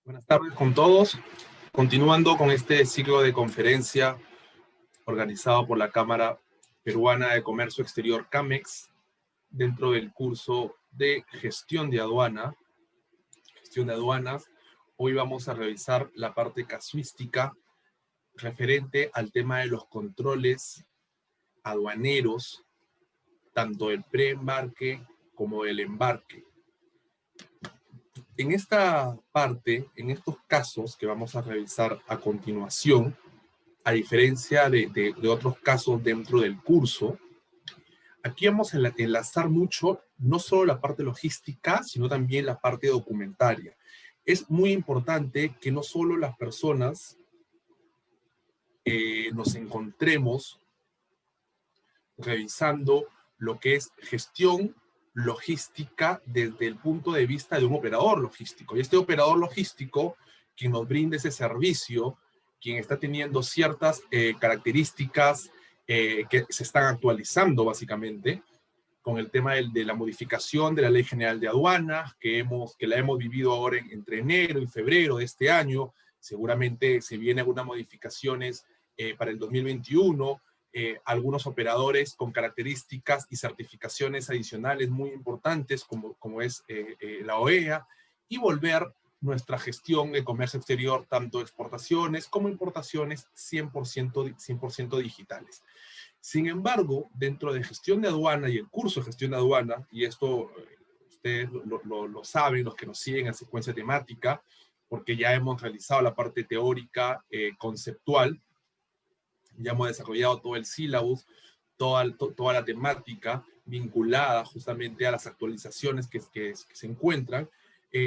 Buenas tardes con todos. Continuando con este ciclo de conferencia organizado por la Cámara Peruana de Comercio Exterior, CAMEX, dentro del curso de gestión de aduanas. Hoy vamos a revisar la parte casuística referente al tema de los controles aduaneros, tanto del preembarque como del embarque. En esta parte, en estos casos que vamos a revisar a continuación, a diferencia de otros casos dentro del curso, aquí vamos a enlazar mucho, no solo la parte logística, sino también la parte documentaria. Es muy importante que no solo las personas nos encontremos revisando lo que es gestión logística desde el punto de vista de un operador logístico. Y este operador logístico, quien nos brinda ese servicio, quien está teniendo ciertas características que se están actualizando básicamente con el tema de la modificación de la Ley General de Aduanas, que la hemos vivido ahora entre enero y febrero de este año. Seguramente se vienen algunas modificaciones para el 2021, algunos operadores con características y certificaciones adicionales muy importantes, como es la OEA, y volver nuestra gestión de comercio exterior, tanto exportaciones como importaciones, 100% digitales. Sin embargo, dentro de gestión de aduana y el curso de gestión de aduana, y esto ustedes lo saben, los que nos siguen en secuencia temática, porque ya hemos realizado la parte teórica, conceptual, ya hemos desarrollado todo el sílabus, toda la temática vinculada justamente a las actualizaciones que se encuentran.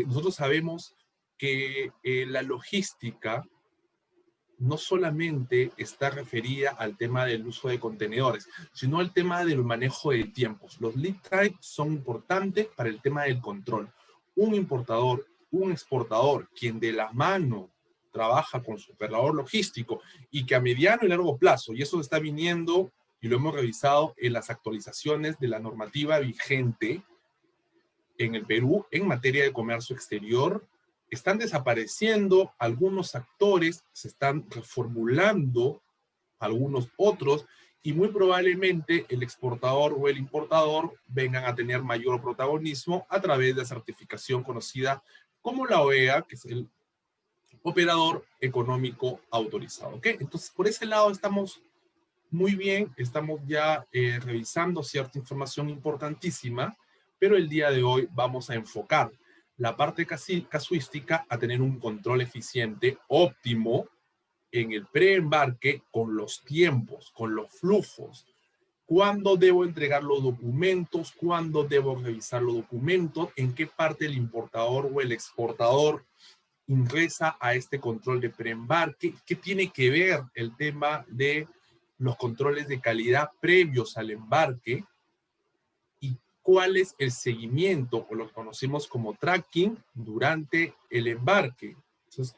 Nosotros sabemos que la logística no solamente está referida al tema del uso de contenedores, sino al tema del manejo de tiempos. Los lead time son importantes para el tema del control. Un importador, un exportador, quien de la mano trabaja con su operador logístico y que a mediano y largo plazo, y eso está viniendo y lo hemos revisado en las actualizaciones de la normativa vigente en el Perú en materia de comercio exterior, están desapareciendo algunos actores, se están reformulando algunos otros, y muy probablemente el exportador o el importador vengan a tener mayor protagonismo a través de la certificación conocida como la OEA, que es el operador económico autorizado. ¿Okay? Entonces, por ese lado estamos muy bien, estamos ya revisando cierta información importantísima, pero el día de hoy vamos a enfocar la parte casuística a tener un control eficiente, óptimo, en el preembarque con los tiempos, con los flujos. ¿Cuándo debo entregar los documentos? ¿Cuándo debo revisar los documentos? ¿En qué parte el importador o el exportador ingresa a este control de preembarque? ¿Qué tiene que ver el tema de los controles de calidad previos al embarque? ¿Y cuál es el seguimiento o lo que conocemos como tracking durante el embarque? Entonces,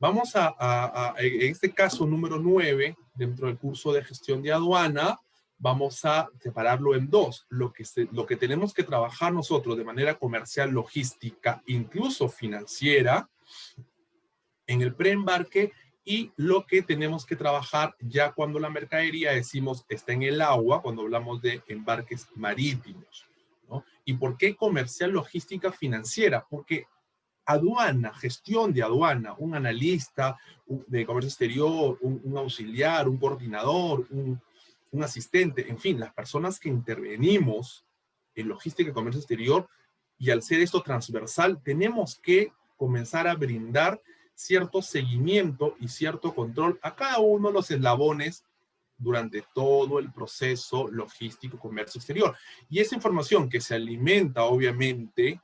vamos en este caso número 9, dentro del curso de gestión de aduana, vamos a separarlo en dos. Lo que tenemos que trabajar nosotros de manera comercial, logística, incluso financiera, en el preembarque, y lo que tenemos que trabajar ya cuando la mercadería, decimos, está en el agua, cuando hablamos de embarques marítimos, ¿no? ¿Y por qué comercial, logística, financiera? Porque aduana, gestión de aduana, un analista de comercio exterior, un auxiliar, un coordinador, un asistente, en fin, las personas que intervenimos en logística y comercio exterior, y al ser esto transversal, tenemos que comenzar a brindar cierto seguimiento y cierto control a cada uno de los eslabones durante todo el proceso logístico, comercio exterior. Y esa información que se alimenta, obviamente,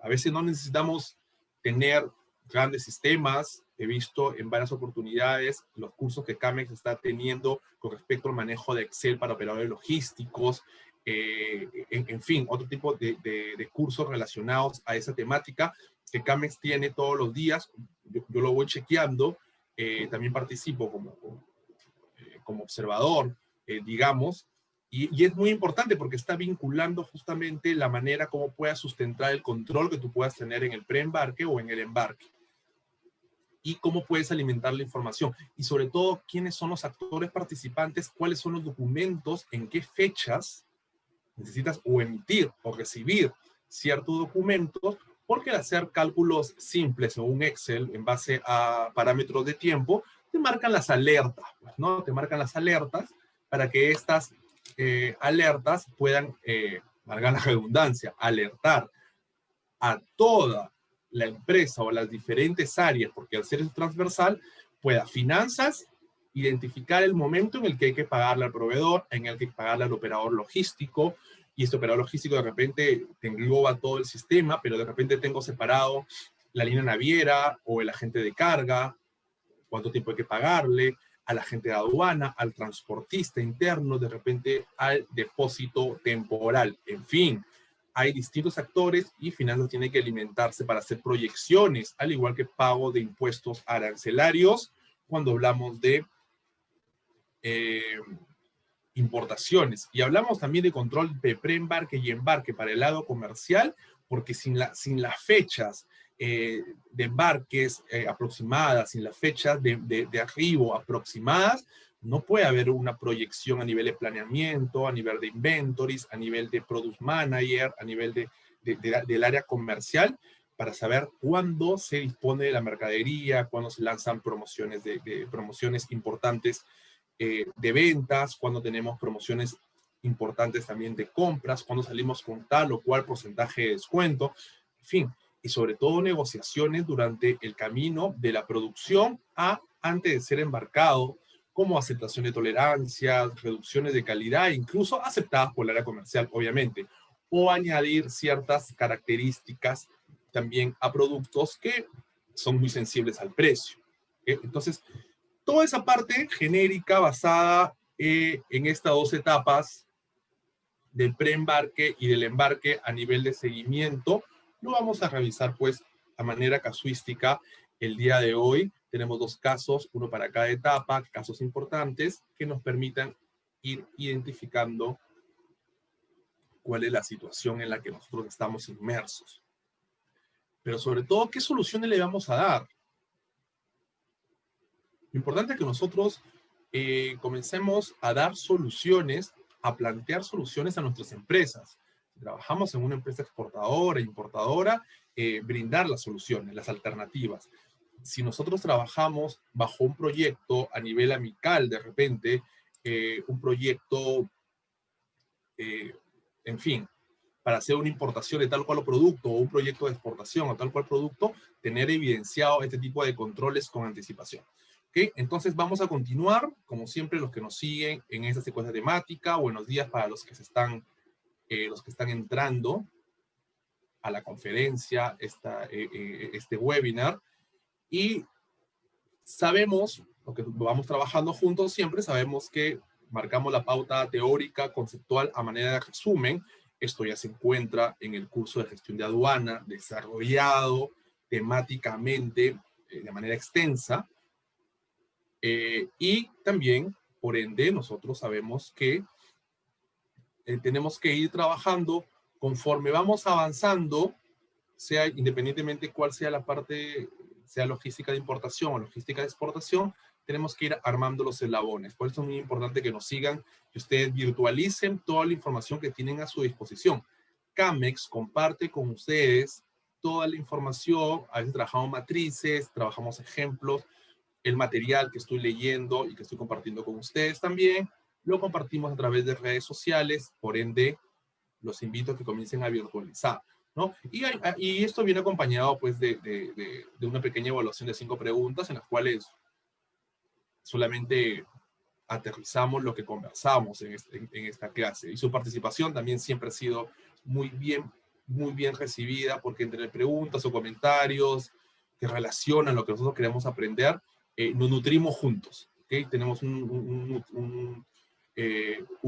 a veces no necesitamos tener grandes sistemas. He visto en varias oportunidades los cursos que CAMEX está teniendo con respecto al manejo de Excel para operadores logísticos, en fin, otro tipo de cursos relacionados a esa temática que CAMEX tiene todos los días. Yo lo voy chequeando, también participo como observador, digamos, y es muy importante porque está vinculando justamente la manera como puedas sustentar el control que tú puedas tener en el preembarque o en el embarque. y cómo puedes alimentar la información. Y sobre todo, quiénes son los actores participantes, cuáles son los documentos, en qué fechas necesitas o emitir o recibir ciertos documentos, porque al hacer cálculos simples o un Excel en base a parámetros de tiempo, te marcan las alertas, pues, ¿no? Te marcan las alertas para que estas alertas puedan, valga la redundancia, alertar a toda la empresa o las diferentes áreas, porque al ser transversal, pueda finanzas, identificar el momento en el que hay que pagarle al proveedor, en el que hay que pagarle al operador logístico, y este operador logístico de repente te engloba todo el sistema, pero de repente tengo separado la línea naviera o el agente de carga, cuánto tiempo hay que pagarle, al agente de aduana, al transportista interno, de repente al depósito temporal. En fin, hay distintos actores y finanzas tiene que alimentarse para hacer proyecciones, al igual que pago de impuestos arancelarios cuando hablamos de importaciones. Y hablamos también de control de preembarque y embarque para el lado comercial, porque sin las fechas de embarques aproximadas, sin las fechas de arribo aproximadas, no puede haber una proyección a nivel de planeamiento, a nivel de inventories, a nivel de product manager, a nivel del área comercial, para saber cuándo se dispone de la mercadería, cuándo se lanzan promociones promociones importantes de ventas, cuando tenemos promociones importantes también de compras, cuando salimos con tal o cual porcentaje de descuento, en fin, y sobre todo negociaciones durante el camino de la producción antes de ser embarcado, como aceptación de tolerancias, reducciones de calidad, incluso aceptadas por el área comercial, obviamente, o añadir ciertas características también a productos que son muy sensibles al precio. Entonces, toda esa parte genérica basada en estas dos etapas del preembarque y del embarque a nivel de seguimiento, lo vamos a revisar pues a manera casuística el día de hoy. Tenemos dos casos, uno para cada etapa, casos importantes que nos permitan ir identificando cuál es la situación en la que nosotros estamos inmersos. Pero sobre todo, ¿qué soluciones le vamos a dar? Lo importante es que nosotros comencemos a dar soluciones, a plantear soluciones a nuestras empresas. Si trabajamos en una empresa exportadora, importadora, brindar las soluciones, las alternativas. Si nosotros trabajamos bajo un proyecto a nivel amical, de repente, un proyecto, en fin, para hacer una importación de tal cual producto o un proyecto de exportación o tal cual producto, tener evidenciado este tipo de controles con anticipación. ¿Okay? Entonces vamos a continuar, como siempre, los que nos siguen en esta secuencia temática. Buenos días para los que están entrando a la conferencia, este webinar. Y sabemos, lo que vamos trabajando juntos siempre, sabemos que marcamos la pauta teórica, conceptual, a manera de resumen. Esto ya se encuentra en el curso de gestión de aduana, desarrollado temáticamente de manera extensa. Y también, por ende, nosotros sabemos que tenemos que ir trabajando conforme vamos avanzando, sea independientemente cuál sea la parte, sea logística de importación o logística de exportación, tenemos que ir armando los eslabones. Por eso es muy importante que nos sigan, que ustedes virtualicen toda la información que tienen a su disposición. Camex comparte con ustedes toda la información. A veces trabajamos matrices, trabajamos ejemplos, el material que estoy leyendo y que estoy compartiendo con ustedes también, lo compartimos a través de redes sociales, por ende, los invito a que comiencen a virtualizar, ¿no? Y esto viene acompañado, pues, de una pequeña evaluación de 5 preguntas en las cuales solamente aterrizamos lo que conversamos en esta clase. Y su participación también siempre ha sido muy bien recibida, porque entre preguntas o comentarios que relacionan lo que nosotros queremos aprender, nos nutrimos juntos. ¿Okay? Tenemos un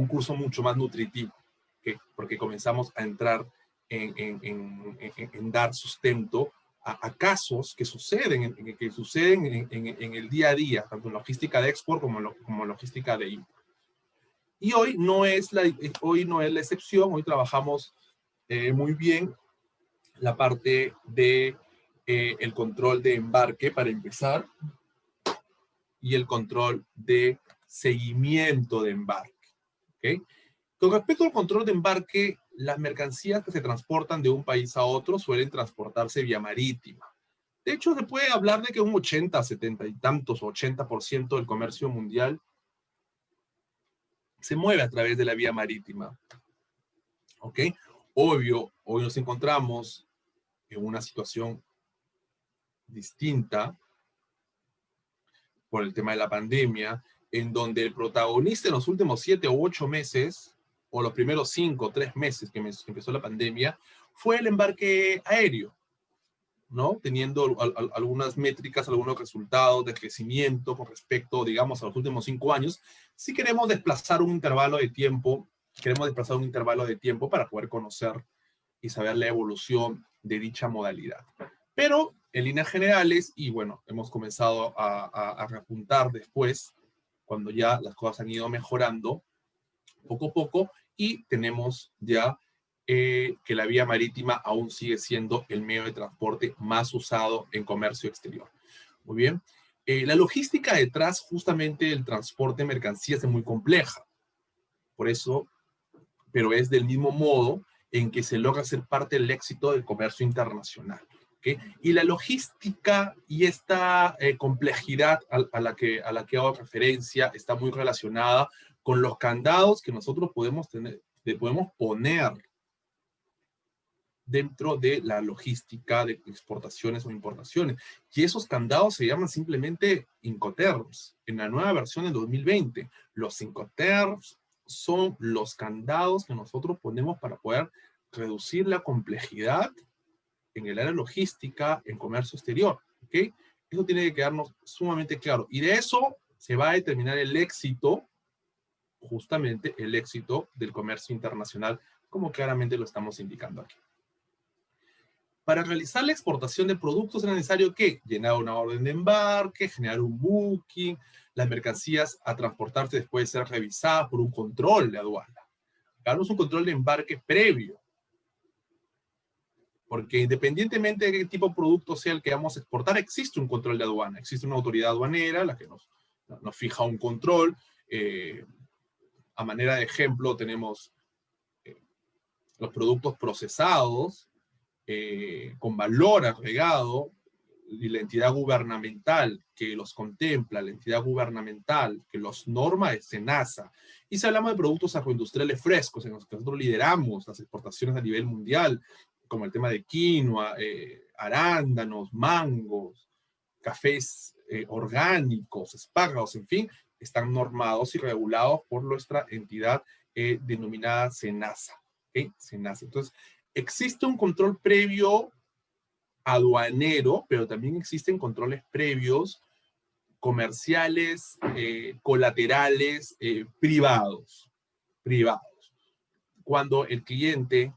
curso mucho más nutritivo, ¿okay? Porque comenzamos a entrar en dar sustento a casos que suceden, en el día a día, tanto en logística de export como en logística de import. Y hoy no es la excepción. Hoy trabajamos muy bien la parte de el control de embarque para empezar y el control de seguimiento de embarque. ¿Okay? Con respecto al control de embarque, las mercancías que se transportan de un país a otro suelen transportarse vía marítima. De hecho, se puede hablar de que un 80, 70 y tantos, 80% del comercio mundial se mueve a través de la vía marítima. ¿Ok? Obvio, hoy nos encontramos en una situación distinta por el tema de la pandemia, en donde el protagonista en los últimos 7 u 8 meses, o los primeros 5 o 3 meses que empezó la pandemia, fue el embarque aéreo, ¿no? Teniendo algunas métricas, algunos resultados de crecimiento con respecto, digamos, a los últimos 5 años. Si queremos desplazar un intervalo de tiempo, para poder conocer y saber la evolución de dicha modalidad. Pero en líneas generales, y bueno, hemos comenzado a repuntar después, cuando ya las cosas han ido mejorando poco a poco, y tenemos ya que la vía marítima aún sigue siendo el medio de transporte más usado en comercio exterior. Muy bien. La logística detrás justamente del transporte de mercancías es muy compleja. Por eso, pero es del mismo modo en que se logra ser parte del éxito del comercio internacional. ¿Okay? Y la logística y esta complejidad a la que hago referencia está muy relacionada con los candados que nosotros podemos poner dentro de la logística de exportaciones o importaciones. Y esos candados se llaman simplemente Incoterms. En la nueva versión de 2020, los Incoterms son los candados que nosotros ponemos para poder reducir la complejidad en el área logística, en comercio exterior. ¿Okay? Eso tiene que quedarnos sumamente claro. Y de eso se va a determinar el éxito, justamente el éxito del comercio internacional, como claramente lo estamos indicando aquí. Para realizar la exportación de productos es necesario que llenar una orden de embarque, generar un booking, las mercancías a transportarse después de ser revisadas por un control de aduana. Hagamos un control de embarque previo, porque independientemente de qué tipo de producto sea el que vamos a exportar, existe un control de aduana, existe una autoridad aduanera la que nos fija un control. A manera de ejemplo tenemos los productos procesados, con valor agregado, y la entidad gubernamental que los contempla, la entidad gubernamental que los norma es SENASA. Y si hablamos de productos agroindustriales frescos, en los que nosotros lideramos las exportaciones a nivel mundial, como el tema de quinoa, arándanos, mangos, cafés orgánicos, espárragos, en fin, están normados y regulados por nuestra entidad denominada SENASA. ¿Okay? SENASA. Entonces, existe un control previo aduanero, pero también existen controles previos comerciales, colaterales, privados. Cuando el cliente,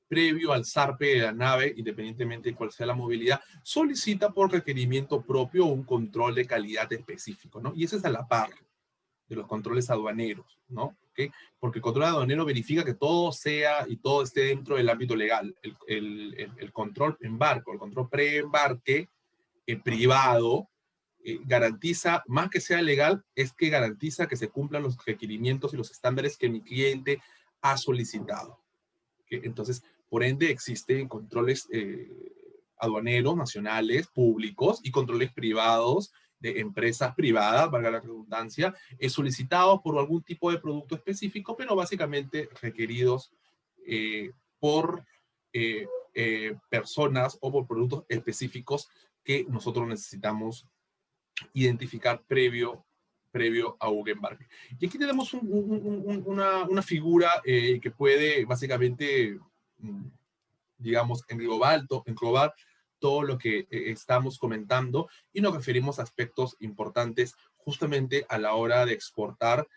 previo al zarpe de la nave, independientemente de cuál sea la movilidad, solicita por requerimiento propio un control de calidad específico, ¿no? Y ese es a la par de los controles aduaneros, ¿no? ¿Okay? Porque el control aduanero verifica que todo sea y todo esté dentro del ámbito legal. El control embarque, el control preembarque privado, garantiza, más que sea legal, es que garantiza que se cumplan los requerimientos y los estándares que mi cliente ha solicitado. ¿Okay? Entonces, por ende, existen controles aduaneros nacionales, públicos, y controles privados de empresas privadas, valga la redundancia, solicitados por algún tipo de producto específico, pero básicamente requeridos por personas o por productos específicos que nosotros necesitamos identificar previo a un embarque. Y aquí tenemos una figura que puede básicamente, digamos, englobar todo lo que estamos comentando, y nos referimos a aspectos importantes justamente a la hora de exportar,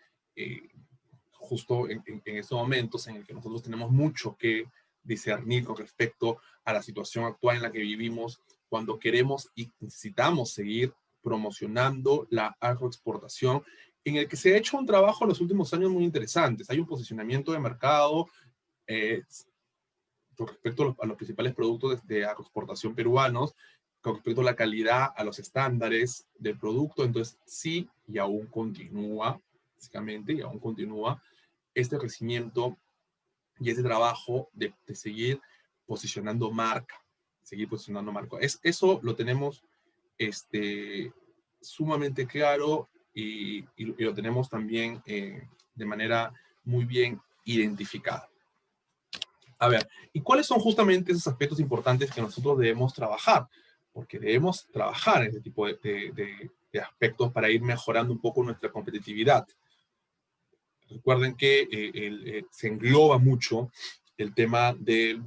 justo en estos momentos en el que nosotros tenemos mucho que discernir con respecto a la situación actual en la que vivimos, cuando queremos y necesitamos seguir promocionando la agroexportación, en el que se ha hecho un trabajo en los últimos años muy interesantes. Hay un posicionamiento de mercado con respecto a los principales productos de agroexportación peruanos, con respecto a la calidad, a los estándares del producto. Entonces, sí, y aún continúa, básicamente, y aún continúa este crecimiento y ese trabajo de seguir posicionando marca, eso lo tenemos sumamente claro y lo tenemos también de manera muy bien identificada. A ver, ¿y cuáles son justamente esos aspectos importantes que nosotros debemos trabajar? Porque debemos trabajar en este tipo de aspectos para ir mejorando un poco nuestra competitividad. Recuerden que se engloba mucho el tema de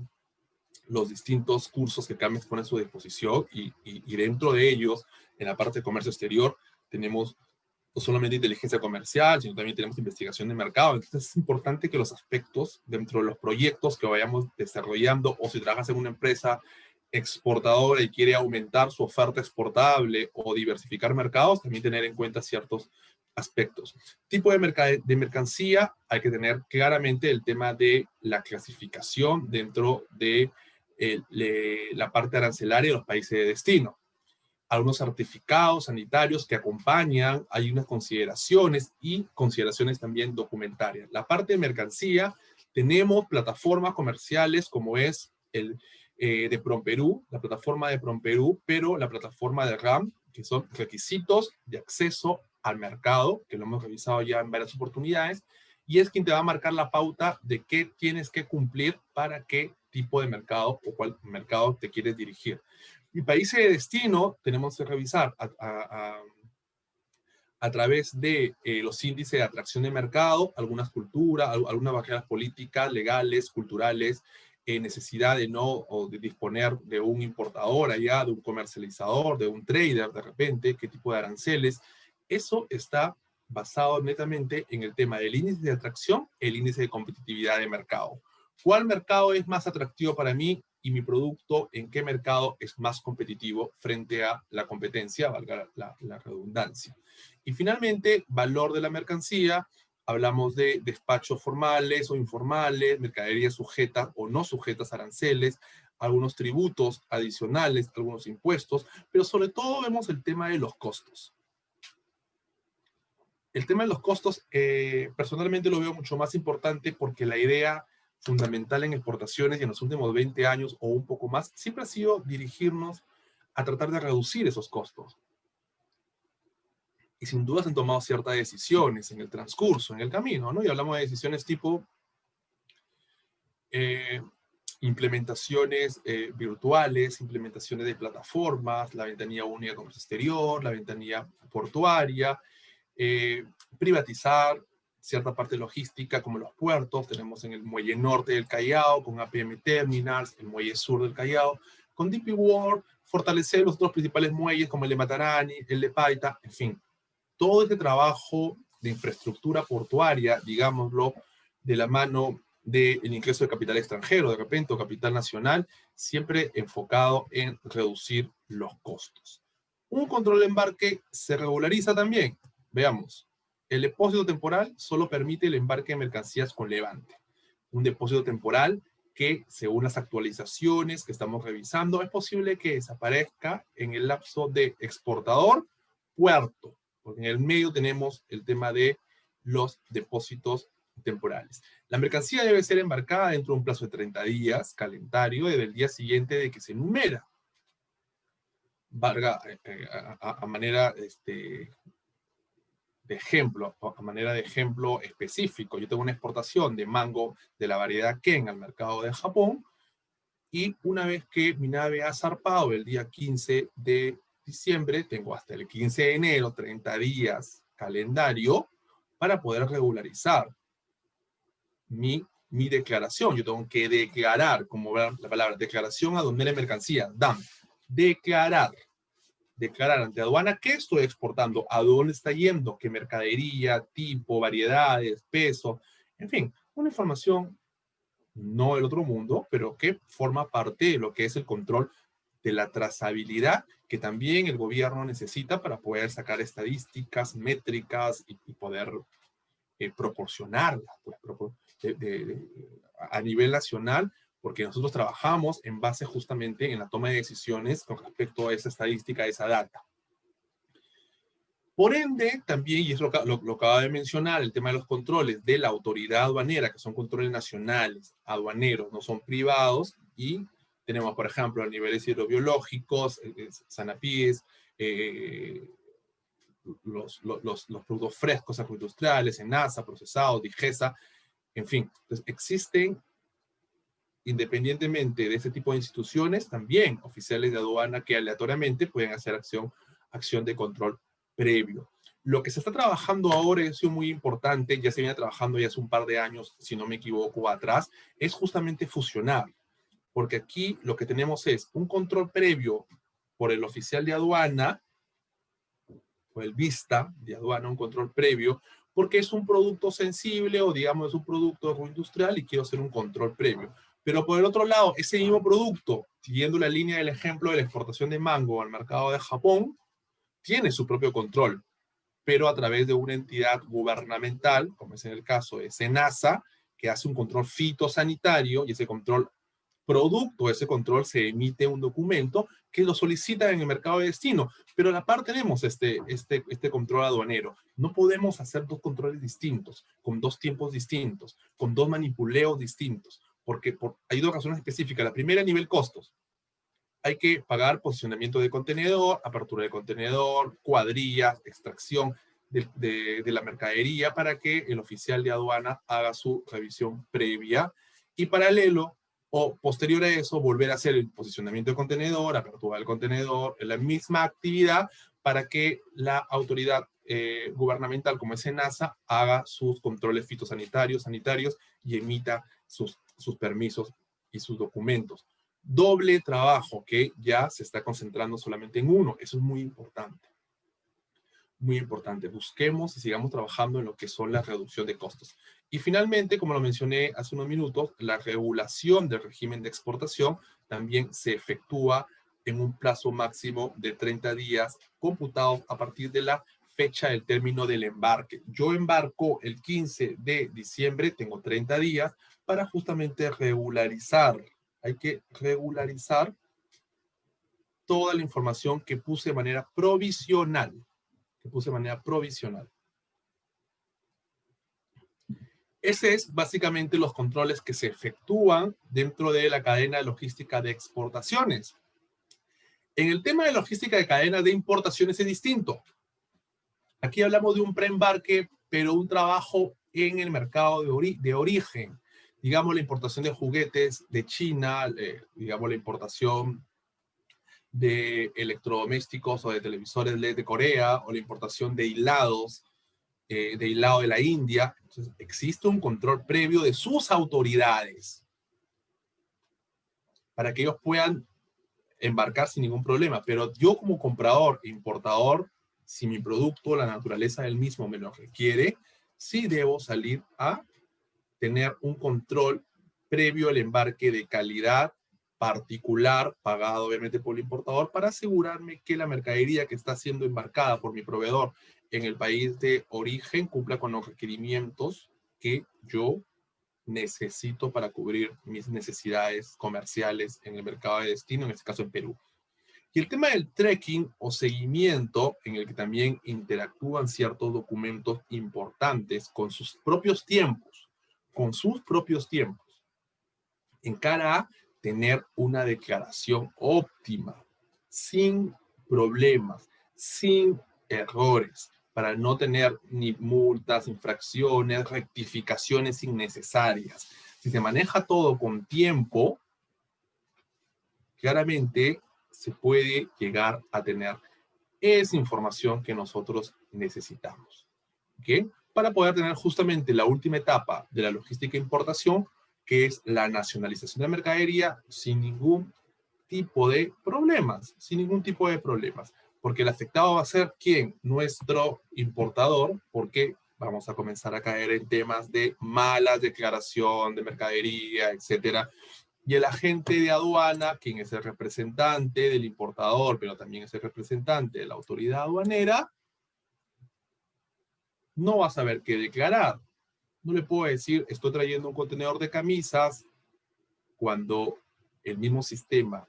los distintos cursos que CAMEX pone a su disposición y dentro de ellos, en la parte de comercio exterior, tenemos no solamente inteligencia comercial, sino también tenemos investigación de mercado. Entonces es importante que los aspectos dentro de los proyectos que vayamos desarrollando, o si trabajas en una empresa exportadora y quiere aumentar su oferta exportable o diversificar mercados, también tener en cuenta ciertos aspectos. Tipo de mercancía, hay que tener claramente el tema de la clasificación dentro de la parte arancelaria de los países de destino. Algunos certificados sanitarios que acompañan, hay unas consideraciones y consideraciones también documentarias. La parte de mercancía, tenemos plataformas comerciales como es el de PromPerú, la plataforma de PromPerú, pero la plataforma de RAM, que son requisitos de acceso al mercado, que lo hemos revisado ya en varias oportunidades, y es quien te va a marcar la pauta de qué tienes que cumplir para qué tipo de mercado o cuál mercado te quieres dirigir. Y países de destino tenemos que revisar a través de los índices de atracción de mercado, algunas culturas, algunas barreras políticas, legales, culturales, necesidad de no o de disponer de un importador allá, de un comercializador, de un trader de repente, qué tipo de aranceles. Eso está basado netamente en el tema del índice de atracción, el índice de competitividad de mercado. ¿Cuál mercado es más atractivo para mí y mi producto, en qué mercado es más competitivo frente a la competencia, valga la redundancia? Y finalmente, valor de la mercancía. Hablamos de despachos formales o informales, mercaderías sujetas o no sujetas a aranceles, algunos tributos adicionales, algunos impuestos, pero sobre todo vemos el tema de los costos. El tema de los costos, personalmente lo veo mucho más importante porque la idea fundamental en exportaciones y en los últimos 20 años o un poco más, siempre ha sido dirigirnos a tratar de reducir esos costos. Y sin duda se han tomado ciertas decisiones en el transcurso, en el camino, ¿no? Y hablamos de decisiones tipo implementaciones virtuales, implementaciones de plataformas, la ventanilla única de comercio exterior, la ventanilla portuaria, privatizar cierta parte logística como los puertos. Tenemos en el muelle norte del Callao con APM Terminals, el muelle sur del Callao, con DP World, fortalecer los otros principales muelles como el de Matarani, el de Paita, en fin. Todo este trabajo de infraestructura portuaria, digámoslo, de la mano del ingreso de capital extranjero, de repente, o capital nacional, siempre enfocado en reducir los costos. Un control de embarque se regulariza también. Veamos, el depósito temporal solo permite el embarque de mercancías con levante. Un depósito temporal que, según las actualizaciones que estamos revisando, es posible que desaparezca en el lapso de exportador-puerto, porque en el medio tenemos el tema de los depósitos temporales. La mercancía debe ser embarcada dentro de un plazo de 30 días, calendario, desde el día siguiente de que se enumera. Valga a manera de ejemplo, a manera de ejemplo específico. Yo tengo una exportación de mango de la variedad Ken al mercado de Japón, y una vez que mi nave ha zarpado el día 15 de diciembre, tengo hasta el 15 de enero, 30 días calendario, para poder regularizar mi declaración. Yo tengo que declarar, como la palabra, declaración aduanera de mercancía, DAM. Declarar ante aduana qué estoy exportando, a dónde está yendo, qué mercadería, tipo, variedades, peso, en fin, una información no del otro mundo, pero que forma parte de lo que es el control de la trazabilidad que también el gobierno necesita para poder sacar estadísticas, métricas y poder proporcionarlas pues, a nivel nacional porque nosotros trabajamos en base justamente en la toma de decisiones con respecto a esa estadística, a esa data. Por ende, también, y es lo acaba de mencionar, el tema de los controles de la autoridad aduanera, que son controles nacionales, aduaneros, no son privados, y tenemos, por ejemplo, a niveles hidrobiológicos, Sanapíes, los productos frescos agroindustriales, ENASA, procesados, DIGESA, en fin. Entonces, existen, independientemente de este tipo de instituciones, también oficiales de aduana que aleatoriamente pueden hacer acción de control previo. Lo que se está trabajando ahora, es muy importante, ya se viene trabajando ya hace un par de años, si no me equivoco, atrás, es justamente fusionar. Porque aquí lo que tenemos es un control previo por el oficial de aduana, o el vista de aduana, un control previo, porque es un producto sensible o digamos es un producto agroindustrial y quiero hacer un control previo. Pero por el otro lado, ese mismo producto, siguiendo la línea del ejemplo de la exportación de mango al mercado de Japón, tiene su propio control, pero a través de una entidad gubernamental, como es en el caso de SENASA, que hace un control fitosanitario y ese control producto de ese control se emite un documento que lo solicita en el mercado de destino, pero a la par tenemos este control aduanero. No podemos hacer dos controles distintos, con dos tiempos distintos, con dos manipuleos distintos, porque hay dos razones específicas. La primera, a nivel costos. Hay que pagar posicionamiento de contenedor, apertura de contenedor, cuadrillas, extracción de la mercadería para que el oficial de aduana haga su revisión previa y paralelo o posterior a eso volver a hacer el posicionamiento de contenedor, apertura del contenedor, la misma actividad para que la autoridad gubernamental como es SENASA haga sus controles fitosanitarios, sanitarios y emita sus permisos y sus documentos. Doble trabajo que ya se está concentrando solamente en uno. Eso es muy importante. Muy importante. Busquemos y sigamos trabajando en lo que son la reducción de costos. Y finalmente, como lo mencioné hace unos minutos, la regulación del régimen de exportación también se efectúa en un plazo máximo de 30 días computados a partir de la fecha del término del embarque. Yo embarco el 15 de diciembre, tengo 30 días para justamente regularizar. Hay que regularizar toda la información que puse de manera provisional. Ese es básicamente los controles que se efectúan dentro de la cadena de logística de exportaciones. En el tema de logística de cadena de importaciones es distinto. Aquí hablamos de un preembarque, pero un trabajo en el mercado de origen. Digamos la importación de juguetes de China, digamos la importación de electrodomésticos o de televisores LED de Corea, o la importación de hilados, de hilado de la India. Entonces, existe un control previo de sus autoridades para que ellos puedan embarcar sin ningún problema. Pero yo como comprador e importador, si mi producto, la naturaleza del mismo me lo requiere, sí debo salir a tener un control previo al embarque de calidad particular, pagado obviamente por el importador, para asegurarme que la mercadería que está siendo embarcada por mi proveedor en el país de origen cumpla con los requerimientos que yo necesito para cubrir mis necesidades comerciales en el mercado de destino, en este caso en Perú. Y el tema del tracking o seguimiento, en el que también interactúan ciertos documentos importantes con sus propios tiempos, en cara a tener una declaración óptima, sin problemas, sin errores, para no tener ni multas, infracciones, rectificaciones innecesarias. Si se maneja todo con tiempo, claramente se puede llegar a tener esa información que nosotros necesitamos. ¿Ok? Para poder tener justamente la última etapa de la logística e importación, que es la nacionalización de mercadería sin ningún tipo de problemas, porque el afectado va a ser ¿quién? Nuestro importador, porque vamos a comenzar a caer en temas de malas declaración de mercadería, etcétera. Y el agente de aduana, quien es el representante del importador, pero también es el representante de la autoridad aduanera, no va a saber qué declarar. No le puedo decir, estoy trayendo un contenedor de camisas cuando el mismo sistema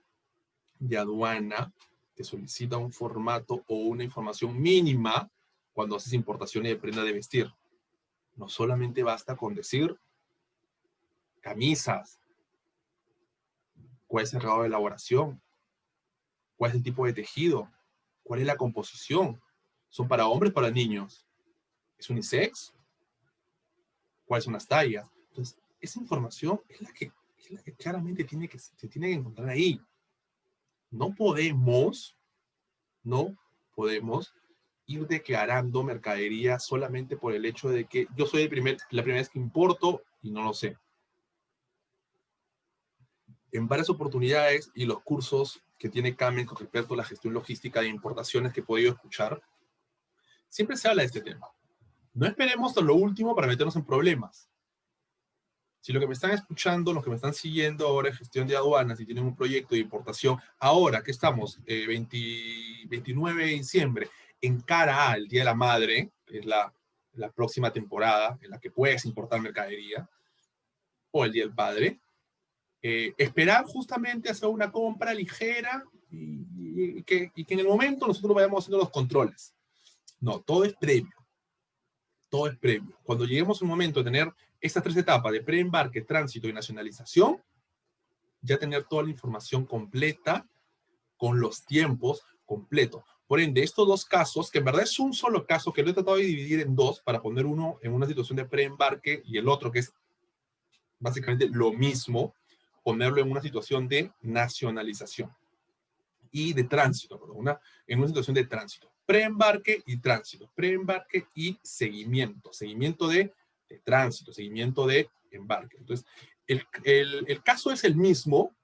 de aduana te solicita un formato o una información mínima cuando haces importaciones de prenda de vestir. No solamente basta con decir camisas, cuál es el grado de elaboración, cuál es el tipo de tejido, cuál es la composición. ¿Son para hombres o para niños? ¿Es unisex? ¿Cuáles son las tallas? Entonces, esa información es la que claramente se tiene que encontrar ahí. No podemos ir declarando mercadería solamente por el hecho de que yo soy la primera vez que importo y no lo sé. En varias oportunidades y los cursos que tiene Carmen con respecto a la gestión logística de importaciones que he podido escuchar, siempre se habla de este tema. No esperemos hasta lo último para meternos en problemas. Si lo que me están escuchando, los que me están siguiendo ahora en gestión de aduanas y tienen un proyecto de importación, ahora que estamos, 29 de diciembre, en cara al Día de la Madre, que es la próxima temporada en la que puedes importar mercadería, o el Día del Padre, esperar justamente hacer una compra ligera y que en el momento nosotros vayamos haciendo los controles. No, todo es previo. Todo es previo. Cuando lleguemos a un momento de tener estas tres etapas de preembarque, tránsito y nacionalización, ya tener toda la información completa con los tiempos completos. Por ende, estos dos casos, que en verdad es un solo caso, que lo he tratado de dividir en dos para poner uno en una situación de preembarque y el otro, que es básicamente lo mismo, ponerlo en una situación de nacionalización y de tránsito, perdón, en una situación de tránsito. Preembarque y tránsito, preembarque y seguimiento, seguimiento de tránsito, seguimiento de embarque. Entonces, el caso es el mismo,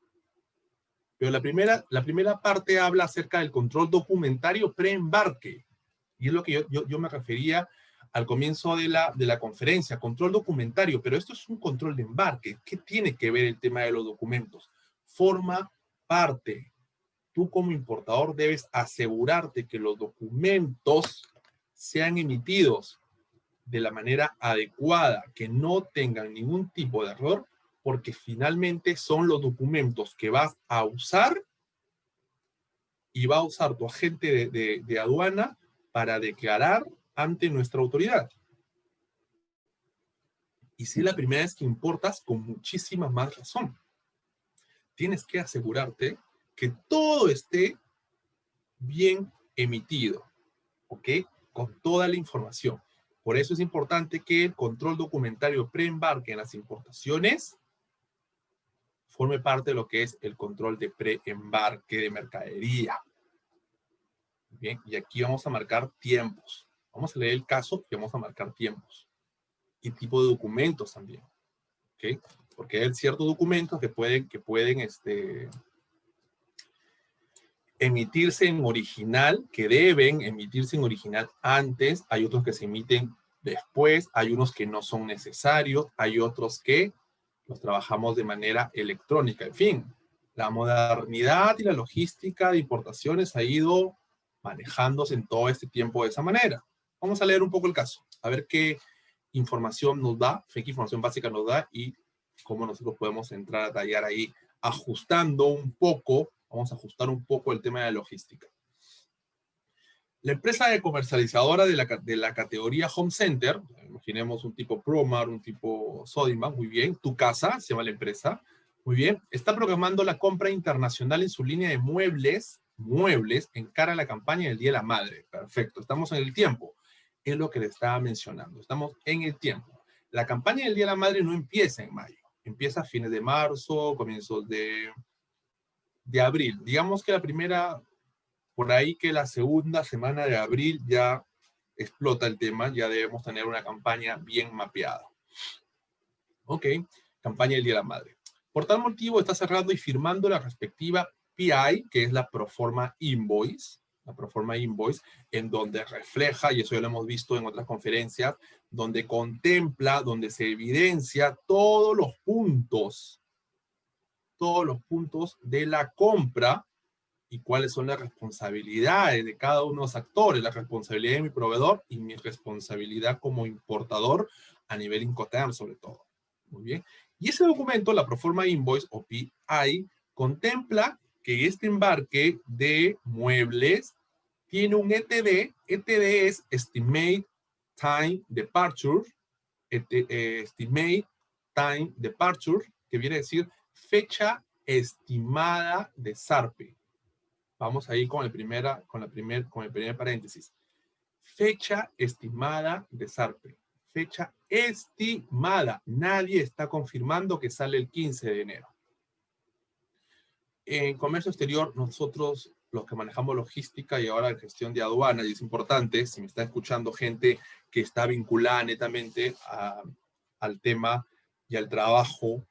pero la primera parte habla acerca del control documentario preembarque. Y es lo que yo me refería al comienzo de la conferencia, control documentario, pero esto es un control de embarque. ¿Qué tiene que ver el tema de los documentos? Forma parte. Tú como importador debes asegurarte que los documentos sean emitidos de la manera adecuada, que no tengan ningún tipo de error, porque finalmente son los documentos que vas a usar y va a usar tu agente de aduana para declarar ante nuestra autoridad. Y si es la primera vez que importas, con muchísima más razón. Tienes que asegurarte que todo esté bien emitido, ¿ok? Con toda la información. Por eso es importante que el control documentario preembarque en las importaciones forme parte de lo que es el control de preembarque de mercadería. Bien, y aquí vamos a marcar tiempos. Vamos a leer el caso y vamos a marcar tiempos. Y tipo de documentos también, ¿ok? Porque hay ciertos documentos que pueden emitirse en original, que deben emitirse en original antes, hay otros que se emiten después, hay unos que no son necesarios, hay otros que los trabajamos de manera electrónica. En fin, la modernidad y la logística de importaciones ha ido manejándose en todo este tiempo de esa manera. Vamos a leer un poco el caso, a ver qué información nos da, qué información básica nos da y cómo nosotros podemos entrar a tallar ahí, ajustando un poco. Vamos a ajustar un poco el tema de la logística. La empresa de comercializadora de la categoría Home Center, imaginemos un tipo Promar, un tipo Sodimac, muy bien, Tu Casa, se llama la empresa, muy bien, está programando la compra internacional en su línea de muebles en cara a la campaña del Día de la Madre. Perfecto, estamos en el tiempo. Es lo que le estaba mencionando, estamos en el tiempo. La campaña del Día de la Madre no empieza en mayo, empieza a fines de marzo, comienzos de abril. Digamos que la primera, por ahí que la segunda semana de abril ya explota el tema, ya debemos tener una campaña bien mapeada. Ok, campaña del Día de la Madre. Por tal motivo está cerrando y firmando la respectiva PI, que es la Proforma Invoice, en donde refleja, y eso ya lo hemos visto en otras conferencias, donde contempla, donde se evidencia todos los puntos de la compra y cuáles son las responsabilidades de cada uno de los actores, la responsabilidad de mi proveedor y mi responsabilidad como importador a nivel Incoterm sobre todo. Muy bien. Y ese documento, la Proforma Invoice o PI, contempla que este embarque de muebles tiene un ETD. ETD es Estimate Time Departure, Estimate Time Departure, que viene a decir fecha estimada de zarpe. Vamos ahí con el primer paréntesis. Fecha estimada de zarpe. Fecha estimada. Nadie está confirmando que sale el 15 de enero. En comercio exterior, nosotros, los que manejamos logística y ahora gestión de aduanas, y es importante, si me está escuchando gente que está vinculada netamente al tema y al trabajo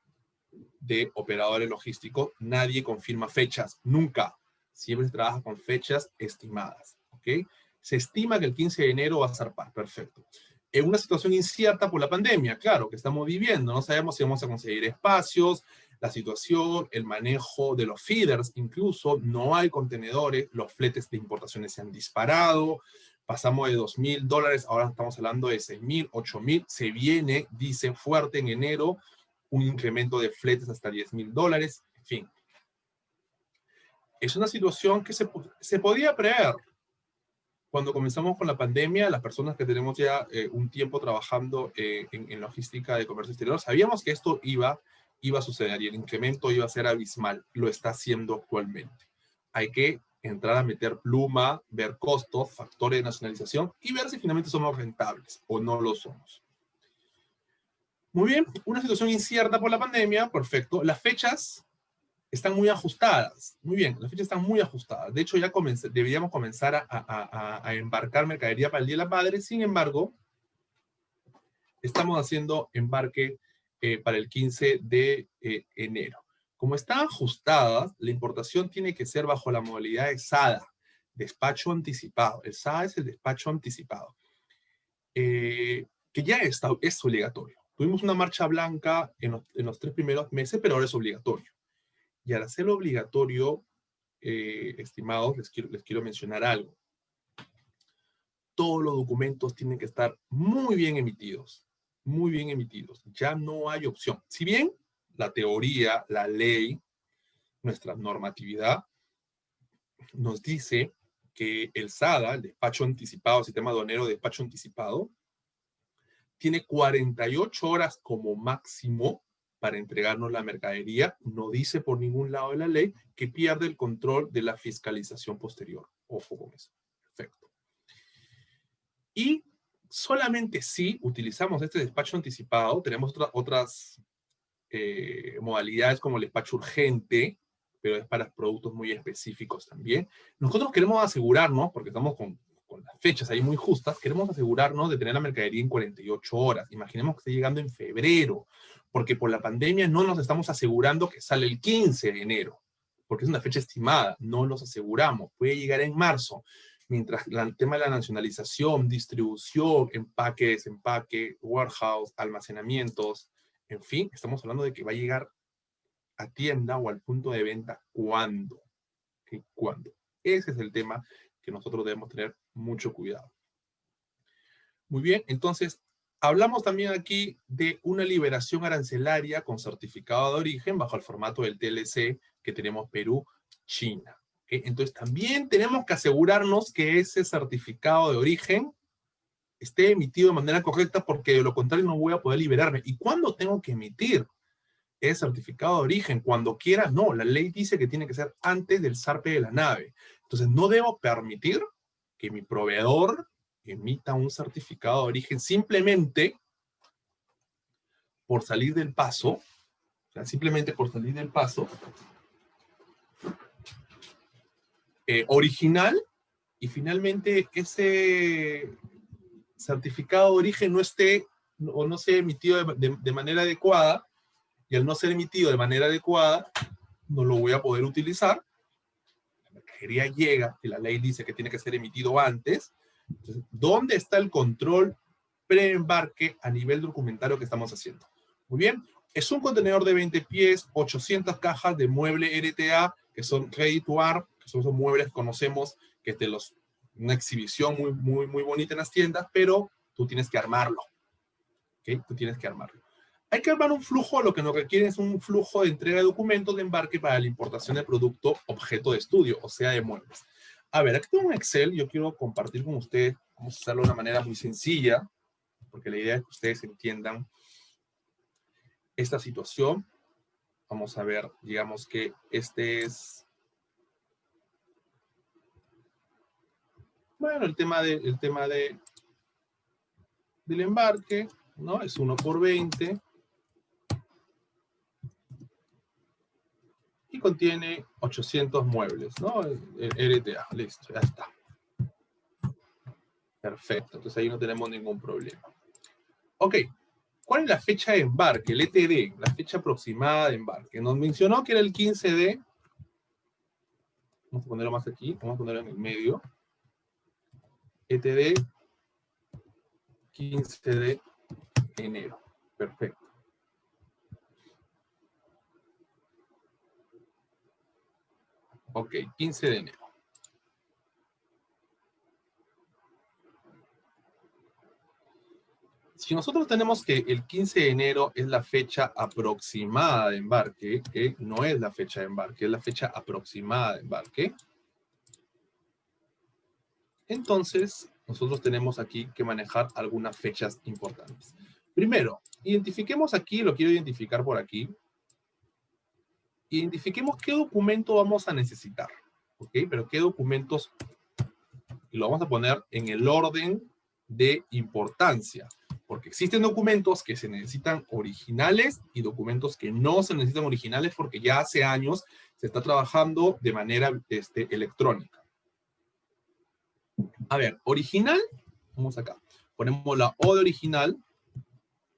de operadores logísticos, nadie confirma fechas, nunca. Siempre se trabaja con fechas estimadas, ¿ok? Se estima que el 15 de enero va a zarpar, perfecto. En una situación incierta por la pandemia, claro, que estamos viviendo, no sabemos si vamos a conseguir espacios, la situación, el manejo de los feeders, incluso no hay contenedores, los fletes de importaciones se han disparado, pasamos de $2,000, ahora estamos hablando de 6,000, 8,000, se viene, dicen, fuerte en enero, un incremento de fletes hasta $10,000, en fin. Es una situación que se podía prever. Cuando comenzamos con la pandemia, las personas que tenemos ya un tiempo trabajando en logística de comercio exterior, sabíamos que esto iba a suceder y el incremento iba a ser abismal. Lo está haciendo actualmente. Hay que entrar a meter pluma, ver costos, factores de nacionalización y ver si finalmente somos rentables o no lo somos. Muy bien, una situación incierta por la pandemia, perfecto. Las fechas están muy ajustadas. Muy bien, las fechas están muy ajustadas. De hecho, ya deberíamos comenzar a embarcar mercadería para el Día de la Madre. Sin embargo, estamos haciendo embarque para el 15 de enero. Como están ajustadas, la importación tiene que ser bajo la modalidad de SADA, despacho anticipado. El SADA es el despacho anticipado, que ya es obligatorio. Tuvimos una marcha blanca en los 3 primeros meses, pero ahora es obligatorio. Y al hacerlo obligatorio, estimados, les quiero mencionar algo. Todos los documentos tienen que estar muy bien emitidos. Muy bien emitidos. Ya no hay opción. Si bien la teoría, la ley, nuestra normatividad, nos dice que el SADA, el despacho anticipado, sistema aduanero de despacho anticipado, tiene 48 horas como máximo para entregarnos la mercadería, no dice por ningún lado de la ley que pierde el control de la fiscalización posterior. Ojo con eso. Perfecto. Y solamente si utilizamos este despacho anticipado, tenemos otras modalidades como el despacho urgente, pero es para productos muy específicos también. Nosotros queremos asegurarnos, porque estamos con las fechas ahí muy justas, queremos asegurarnos de tener la mercadería en 48 horas. Imaginemos que esté llegando en febrero, porque por la pandemia no nos estamos asegurando que sale el 15 de enero, porque es una fecha estimada, no los aseguramos. Puede llegar en marzo, mientras el tema de la nacionalización, distribución, empaque, desempaque, warehouse, almacenamientos, en fin, estamos hablando de que va a llegar a tienda o al punto de venta cuándo. ¿Okay? ¿Cuándo? Ese es el tema que nosotros debemos tener mucho cuidado. Muy bien, entonces, hablamos también aquí de una liberación arancelaria con certificado de origen bajo el formato del TLC que tenemos Perú, China. ¿Okay? Entonces, también tenemos que asegurarnos que ese certificado de origen esté emitido de manera correcta, porque de lo contrario no voy a poder liberarme. ¿Y cuándo tengo que emitir ese certificado de origen? Cuando quiera, no. La ley dice que tiene que ser antes del zarpe de la nave. Entonces, no debo permitir que mi proveedor emita un certificado de origen simplemente por salir del paso, o sea, simplemente por salir del paso original, y finalmente ese certificado de origen no esté o no sea emitido de manera adecuada, y al no ser emitido de manera adecuada, no lo voy a poder utilizar. La mercadería llega, y la ley dice que tiene que ser emitido antes. Entonces, ¿dónde está el control preembarque a nivel documentario que estamos haciendo? Muy bien, es un contenedor de 20 pies, 800 cajas de mueble RTA, que son ready to wear, que son esos muebles que conocemos, que te los, una exhibición muy bonita en las tiendas, pero tú tienes que armarlo. ¿Okay? Tú tienes que armarlo. Hay que armar un flujo, lo que nos requiere es un flujo de entrega de documentos de embarque para la importación del producto objeto de estudio, o sea, de muebles. A ver, aquí tengo un Excel, yo quiero compartir con ustedes, vamos a hacerlo de una manera muy sencilla, porque la idea es que ustedes entiendan esta situación. Vamos a ver, digamos que este es, bueno, el tema del embarque, ¿no? Es 1 por 20. Y contiene 800 muebles, ¿no? El RTA, listo, ya está. Perfecto, entonces ahí no tenemos ningún problema. Ok, ¿cuál es la fecha de embarque? El ETD, la fecha aproximada de embarque. Nos mencionó que era el 15 de... Vamos a ponerlo más aquí, vamos a ponerlo en el medio. ETD, 15 de enero. Perfecto. Ok, 15 de enero. Si nosotros tenemos que el 15 de enero es la fecha aproximada de embarque, que no es la fecha de embarque, es la fecha aproximada de embarque, entonces nosotros tenemos aquí que manejar algunas fechas importantes. Primero, identifiquemos aquí, lo quiero identificar por aquí, identifiquemos qué documento vamos a necesitar, ¿ok? Pero qué documentos, y lo vamos a poner en el orden de importancia, porque existen documentos que se necesitan originales y documentos que no se necesitan originales porque ya hace años se está trabajando de manera electrónica. A ver, original, vamos acá, ponemos la O de original,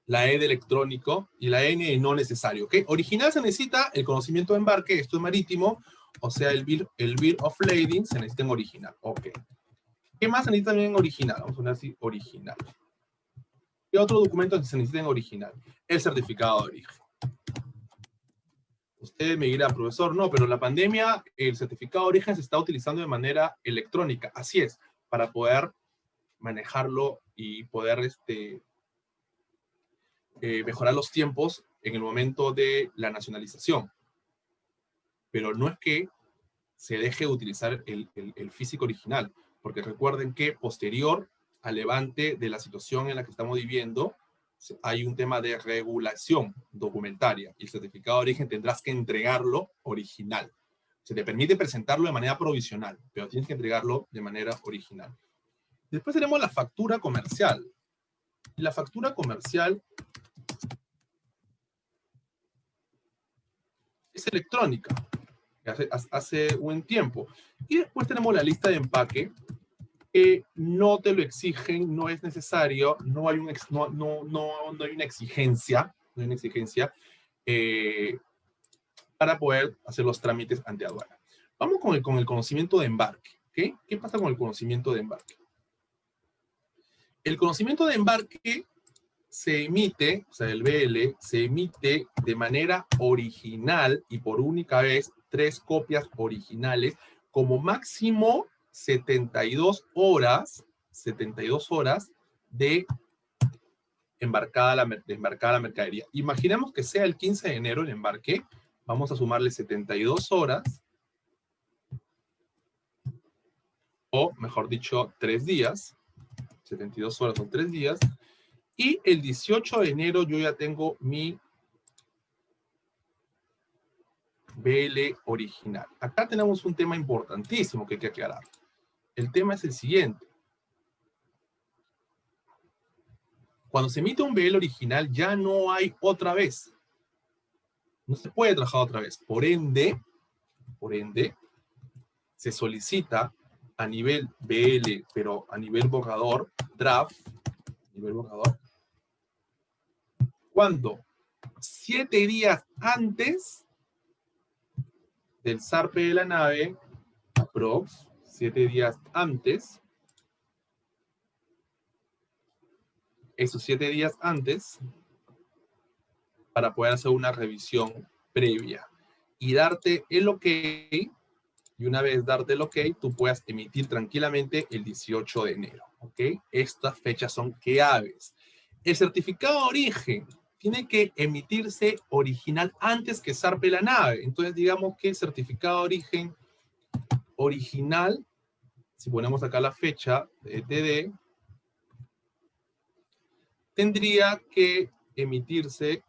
la E de electrónico y la N de no necesario, ¿ok? Original se necesita el conocimiento de embarque, esto es marítimo, o sea, el bill of lading se necesita en original, ok. ¿Qué más se necesita también en original? Vamos a poner así, original. ¿Qué otro documento se necesita en original? El certificado de origen. Usted me dirá, profesor, no, pero en la pandemia el certificado de origen se está utilizando de manera electrónica. Así es, para poder manejarlo y poder mejorar los tiempos en el momento de la nacionalización. Pero no es que se deje de utilizar el físico original, porque recuerden que posterior al levante de la situación en la que estamos viviendo, hay un tema de regulación documentaria y el certificado de origen tendrás que entregarlo original. Se te permite presentarlo de manera provisional, pero tienes que entregarlo de manera original. Después tenemos la factura comercial. Y la factura comercial es electrónica, hace buen tiempo. Y después tenemos la lista de empaque, que no te lo exigen, no es necesario, no hay, no hay una exigencia, para poder hacer los trámites ante aduana. Vamos con el conocimiento de embarque. ¿Okay? ¿Qué pasa con el conocimiento de embarque? El conocimiento de embarque se emite, o sea, el BL, se emite de manera original y por única vez 3 copias originales, como máximo 72 horas de embarcada la mercadería. Imaginemos que sea el 15 de enero el embarque, vamos a sumarle 72 horas, o mejor dicho, 3 días, 72 horas son 3 días, y el 18 de enero yo ya tengo mi BL original. Acá tenemos un tema importantísimo que hay que aclarar. El tema es el siguiente. Cuando se emite un BL original ya no hay otra vez. No se puede trabajar otra vez. Por ende, se solicita a nivel BL, pero a nivel borrador, draft, nivel borrador, cuando 7 días antes del zarpe de la nave, aprox, 7 días antes, esos 7 días antes, para poder hacer una revisión previa y darte el ok, y una vez darte el ok, tú puedas emitir tranquilamente el 18 de enero, ¿ok? Estas fechas son claves. El certificado de origen tiene que emitirse original antes que zarpe la nave. Entonces, digamos que el certificado de origen original, si ponemos acá la fecha de ETD, tendría que emitirse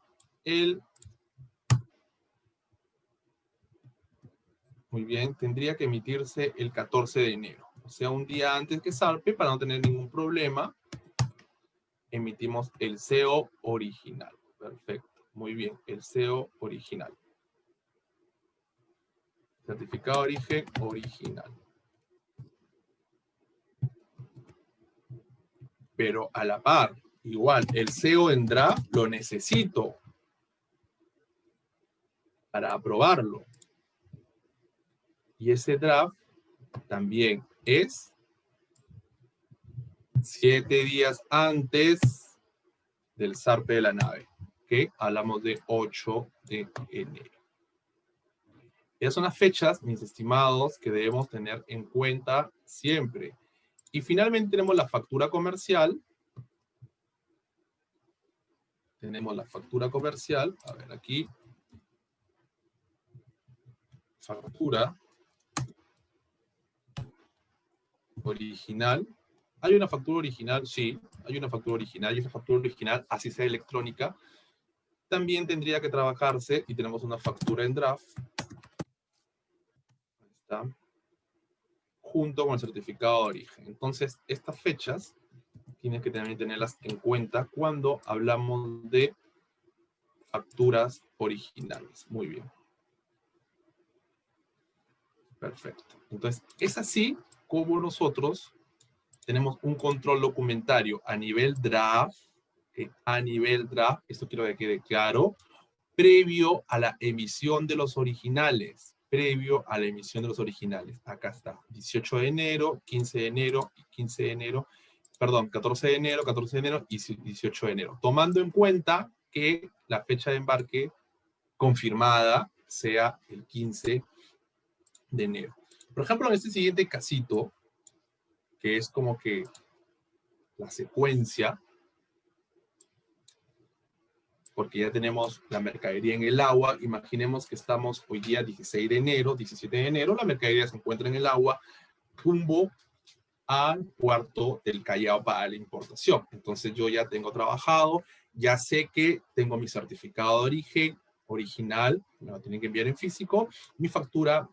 tendría que emitirse el 14 de enero. O sea, un día antes que zarpe, para no tener ningún problema, emitimos el CO original. Perfecto. Muy bien, el CO original. Certificado de origen original. Pero a la par, igual, el CO en draft lo necesito para aprobarlo. Y ese draft también es 7 días antes del zarpe de la nave, que hablamos de 8 de enero. Esas son las fechas, mis estimados, que debemos tener en cuenta siempre. Y finalmente tenemos la factura comercial. Tenemos la factura comercial. A ver, aquí. Factura original. ¿Hay una factura original? Sí, hay una factura original. Y esa factura original, así sea electrónica, también tendría que trabajarse. Y tenemos una factura en draft. Ahí está. Junto con el certificado de origen. Entonces, estas fechas tienes que también tenerlas en cuenta cuando hablamos de facturas originales. Muy bien. Perfecto. Entonces, es así como nosotros tenemos un control documentario a nivel draft, esto quiero que quede claro, previo a la emisión de los originales. Acá está, 18 de enero, 15 de enero, 15 de enero, perdón, 14 de enero, 14 de enero y 18 de enero. Tomando en cuenta que la fecha de embarque confirmada sea el 15 de enero. Por ejemplo, en este siguiente casito, que es como que la secuencia, porque ya tenemos la mercadería en el agua. Imaginemos que estamos hoy día 16 de enero, 17 de enero, la mercadería se encuentra en el agua rumbo al puerto del Callao para la importación. Entonces yo ya tengo trabajado, ya sé que tengo mi certificado de origen original, me lo tienen que enviar en físico, mi factura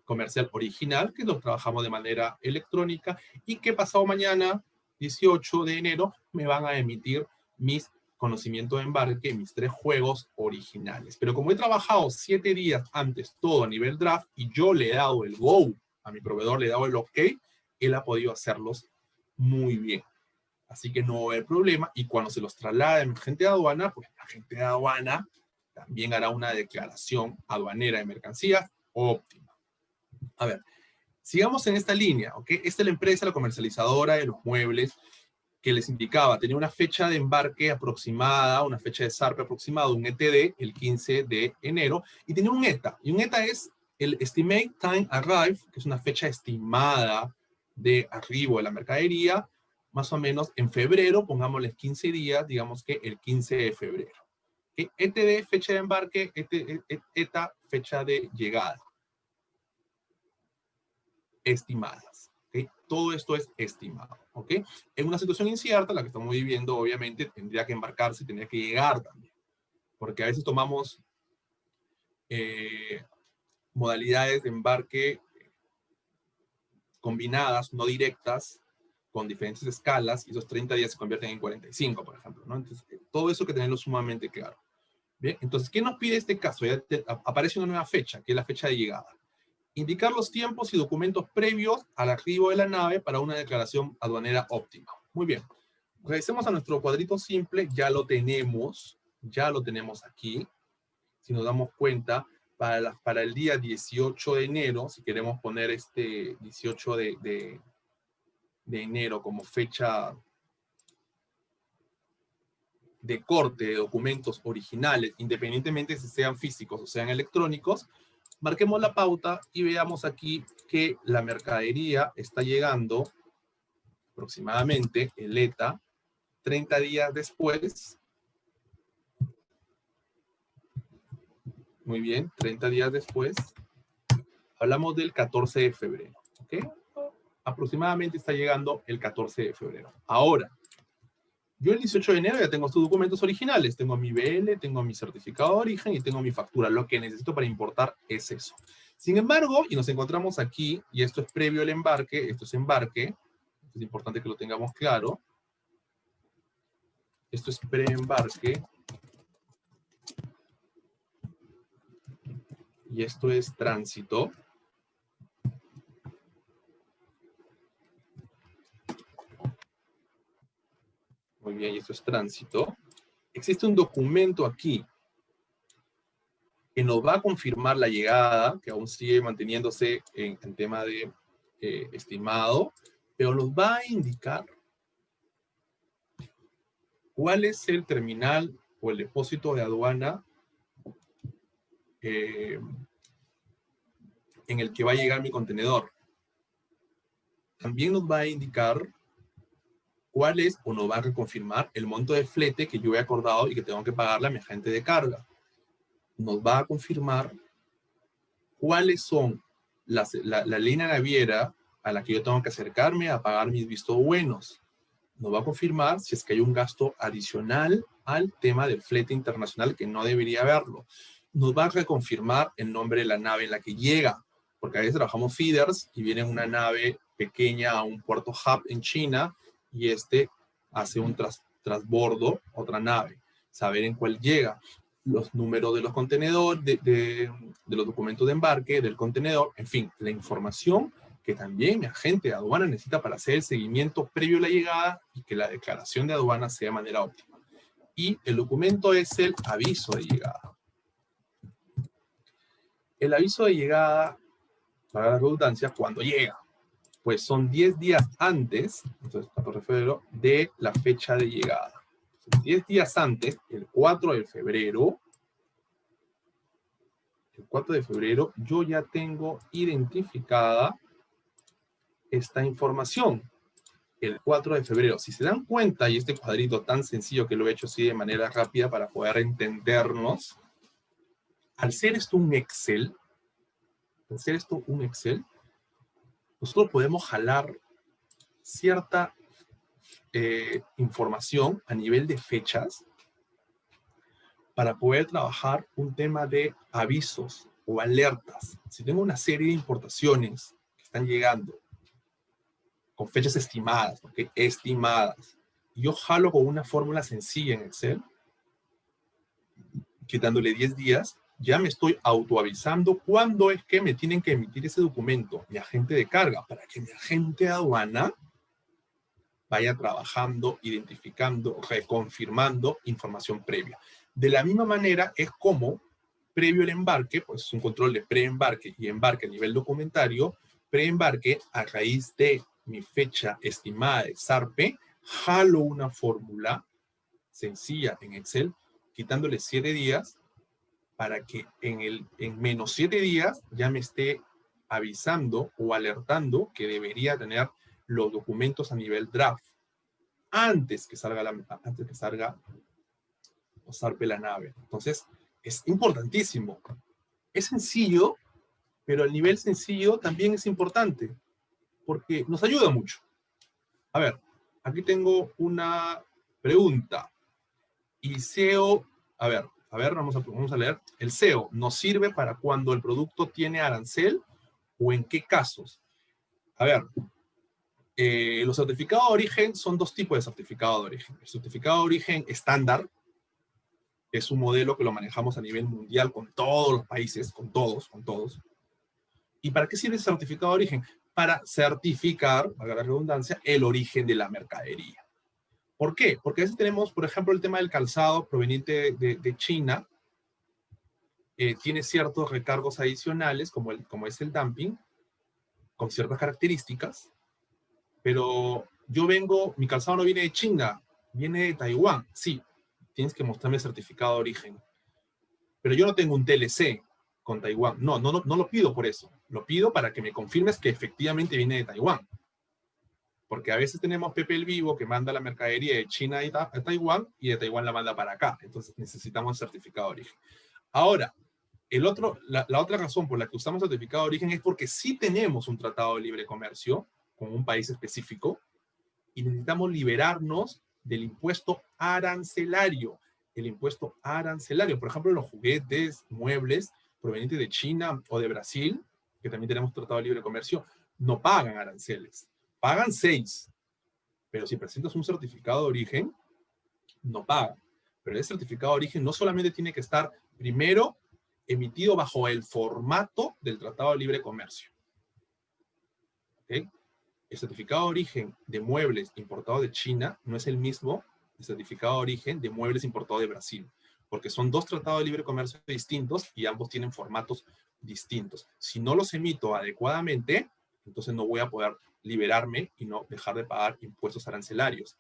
comercial original, que lo trabajamos de manera electrónica, y que pasado mañana, 18 de enero, me van a emitir mis conocimientos de embarque, mis 3 juegos originales. Pero como he trabajado 7 días antes todo a nivel draft, y yo le he dado el go a mi proveedor, le he dado el ok, él ha podido hacerlos muy bien. Así que no va a haber problema, y cuando se los traslade a mi agente de aduana, pues la agente de aduana también hará una declaración aduanera de mercancías óptima. A ver, sigamos en esta línea, ¿ok? Esta es la empresa, la comercializadora de los muebles, que les indicaba, tenía una fecha de embarque aproximada, una fecha de zarpe aproximada, un ETD, el 15 de enero, y tenía un ETA, y un ETA es el Estimate Time Arrive, que es una fecha estimada de arribo de la mercadería, más o menos en febrero, pongámosles 15 días, digamos que el 15 de febrero. ¿Okay? ETD, fecha de embarque, ETA, fecha de llegada. Estimadas. ¿Okay? Todo esto es estimado. ¿Okay? En una situación incierta, la que estamos viviendo, obviamente, tendría que embarcarse, tendría que llegar también. Porque a veces tomamos modalidades de embarque combinadas, no directas, con diferentes escalas, y esos 30 días se convierten en 45, por ejemplo, ¿no? Entonces, todo eso hay que tenerlo sumamente claro. Bien, entonces, ¿qué nos pide este caso? Ya aparece una nueva fecha, que es la fecha de llegada. Indicar los tiempos y documentos previos al arribo de la nave para una declaración aduanera óptima. Muy bien. Regresemos a nuestro cuadrito simple, ya lo tenemos aquí. Si nos damos cuenta, para el día 18 de enero, si queremos poner este 18 de enero como fecha de corte de documentos originales, independientemente si sean físicos o sean electrónicos, marquemos la pauta y veamos aquí que la mercadería está llegando aproximadamente, el ETA, 30 días después Muy bien, 30 días después. Hablamos del 14 de febrero, ¿ok? Aproximadamente está llegando el 14 de febrero. Ahora, yo el 18 de enero ya tengo estos documentos originales. Tengo mi BL, tengo mi certificado de origen y tengo mi factura. Lo que necesito para importar es eso. Sin embargo, y nos encontramos aquí, y esto es previo al embarque, esto es embarque, es importante que lo tengamos claro. Esto es preembarque. Y esto es tránsito. Muy bien, y esto es tránsito. Existe un documento aquí que nos va a confirmar la llegada, que aún sigue manteniéndose en tema de estimado, pero nos va a indicar cuál es el terminal o el depósito de aduana en el que va a llegar mi contenedor. También nos va a indicar cuál es, o nos va a reconfirmar, el monto de flete que yo he acordado y que tengo que pagarle a mi agente de carga. Nos va a confirmar cuáles son la línea naviera a la que yo tengo que acercarme a pagar mis vistos buenos. Nos va a confirmar si es que hay un gasto adicional al tema del flete internacional que no debería haberlo. Nos va a reconfirmar el nombre de la nave en la que llega, porque a veces trabajamos feeders y viene una nave pequeña a un puerto hub en China y hace un transbordo, otra nave, saber en cuál llega, los números de los contenedores, de los documentos de embarque, del contenedor, en fin, la información que también mi agente de aduana necesita para hacer el seguimiento previo a la llegada y que la declaración de aduana sea de manera óptima. Y el documento es el aviso de llegada. El aviso de llegada, para la redundancia, cuando llega, pues son 10 días antes, entonces 14 de febrero, de la fecha de llegada. Entonces, 10 días antes, el 4 de febrero, yo ya tengo identificada esta información. El 4 de febrero. Si se dan cuenta, y este cuadrito tan sencillo que lo he hecho así de manera rápida para poder entendernos, al ser esto un Excel, nosotros podemos jalar cierta información a nivel de fechas para poder trabajar un tema de avisos o alertas. Si tengo una serie de importaciones que están llegando con fechas estimadas, ¿ok? Estimadas. Yo jalo con una fórmula sencilla en Excel, quitándole 10 días, ya me estoy autoavisando cuándo es que me tienen que emitir ese documento, mi agente de carga, para que mi agente de aduana vaya trabajando, identificando, reconfirmando información previa. De la misma manera es como, previo al embarque, pues es un control de preembarque y embarque a nivel documentario, preembarque a raíz de mi fecha estimada de SARPE, jalo una fórmula sencilla en Excel, quitándole 7 días, para que en menos 7 días ya me esté avisando o alertando que debería tener los documentos a nivel draft antes que salga o zarpe la nave. Entonces, es importantísimo. Es sencillo, pero el nivel sencillo también es importante, porque nos ayuda mucho. A ver, aquí tengo una pregunta. Y SEO, a ver, vamos a leer. ¿El SEO nos sirve para cuando el producto tiene arancel o en qué casos? A ver, los certificados de origen son dos tipos de certificado de origen. El certificado de origen estándar es un modelo que lo manejamos a nivel mundial con todos los países, con todos. ¿Y para qué sirve el certificado de origen? Para certificar, valga la redundancia, el origen de la mercadería. ¿Por qué? Porque a veces tenemos, por ejemplo, el tema del calzado proveniente de China, tiene ciertos recargos adicionales, como es el dumping, con ciertas características, pero mi calzado no viene de China, viene de Taiwán. Sí, tienes que mostrarme el certificado de origen. Pero yo no tengo un TLC con Taiwán. No lo pido por eso. Lo pido para que me confirmes que efectivamente viene de Taiwán. Porque a veces tenemos Pepe el Vivo que manda la mercadería de China a Taiwán y de Taiwán la manda para acá. Entonces necesitamos el certificado de origen. Ahora, La otra razón por la que usamos certificado de origen es porque sí tenemos un tratado de libre comercio con un país específico y necesitamos liberarnos del impuesto arancelario. El impuesto arancelario, por ejemplo, los juguetes, muebles provenientes de China o de Brasil, que también tenemos tratado de libre comercio, no pagan aranceles. Pagan 6, pero si presentas un certificado de origen, no pagan. Pero el certificado de origen no solamente tiene que estar, primero, emitido bajo el formato del Tratado de Libre Comercio. ¿Okay? El certificado de origen de muebles importados de China no es el mismo el certificado de origen de muebles importados de Brasil, porque son dos tratados de libre comercio distintos y ambos tienen formatos distintos. Si no los emito adecuadamente, entonces no voy a poder liberarme y no dejar de pagar impuestos arancelarios.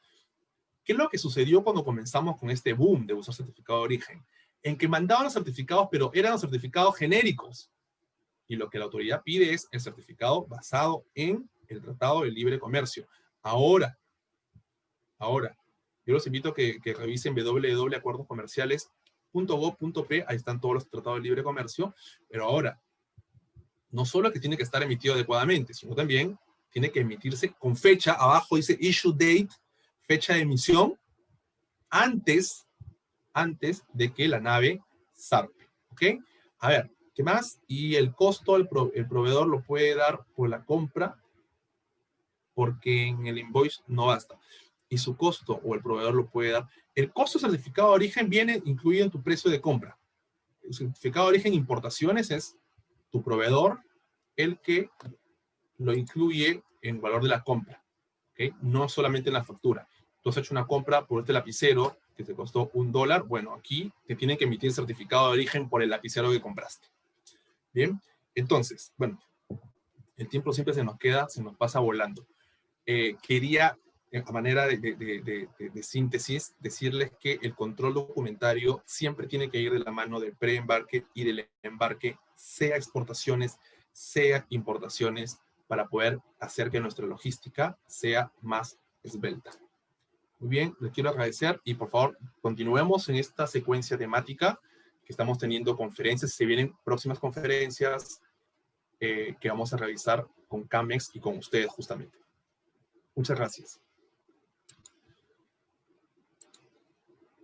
¿Qué es lo que sucedió cuando comenzamos con este boom de usar certificado de origen? En que mandaban los certificados, pero eran los certificados genéricos. Y lo que la autoridad pide es el certificado basado en el Tratado de Libre Comercio. Ahora, yo los invito a que revisen www.acuerdoscomerciales.gov.p, ahí están todos los tratados de libre comercio, pero ahora, no solo que tiene que estar emitido adecuadamente, sino también tiene que emitirse con fecha, abajo dice issue date, fecha de emisión, antes de que la nave zarpe, ¿ok? A ver, ¿qué más? Y el costo, el proveedor lo puede dar por la compra, porque en el invoice no basta. Y su costo, o el proveedor lo puede dar. El costo del certificado de origen viene incluido en tu precio de compra. El certificado de origen importaciones es tu proveedor el que lo incluye en valor de la compra, ¿okay? No solamente en la factura. Tú has hecho una compra por este lapicero que te costó $1, bueno, aquí te tienen que emitir certificado de origen por el lapicero que compraste. Bien, entonces, bueno, el tiempo siempre se nos pasa volando. Quería, a manera de síntesis, decirles que el control documentario siempre tiene que ir de la mano del preembarque y del embarque, sea exportaciones, sea importaciones, para poder hacer que nuestra logística sea más esbelta. Muy bien, les quiero agradecer y por favor continuemos en esta secuencia temática que estamos teniendo conferencias, se vienen próximas conferencias que vamos a realizar con CAMEX y con ustedes justamente. Muchas gracias.